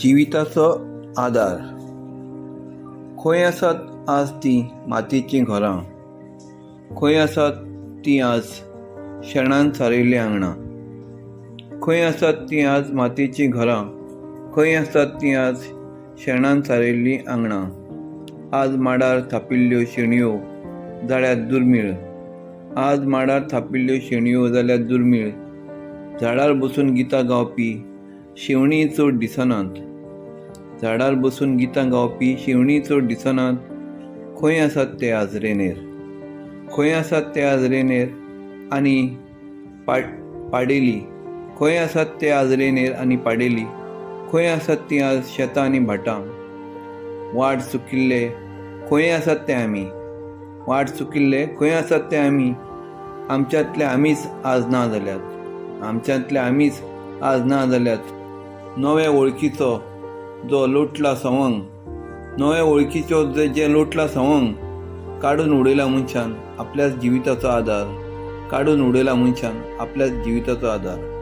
जिविताचो आधार. खंय आसात आज ती मातयेचीं घरां, खंय आसात ती आज शेणान सारिल्लीं आंगणां. खंय आसात ती आज मातयेचीं घरां, खंय आसात ती आज शेणान सारिल्लीं आंगणां. आज माडार थापिल्ल्यो शेणयो जाल्यात दुर्मीळ, आज माडार थापिल्ल्यो शेणयो जाल्यात दुर्मीळ. झाडार बसून गितां गावपी शेवणीं चड दिसनात, झाडार बसून गितां गावपी शेवणीं चड दिसनात. खंय आसात ते आज रेनेर, खंय आसात ते आज रेनेर आनी पाडेली. खंय आसात ते आज रेनेर आनी पाडेली. खंय आसात ती आज शेतां आनी भाटां. वाट चुकिल्ले खंय आसात ते आमी, वाट चुकिल्ले खंय आसात ते आमी. आमच्यांतले आमीच आज ना जाल्यात, आमच्यांतले आमीच आज ना जाल्यात. नव्या वळखीचो जो लोटला सवंग, नव्या वळखीचो जे लोटला सवंग. काडून उडयला मनशान आपल्याच जिविताचो आधार, काडून उडयला मनशान आपल्याच जिविताचो आधार.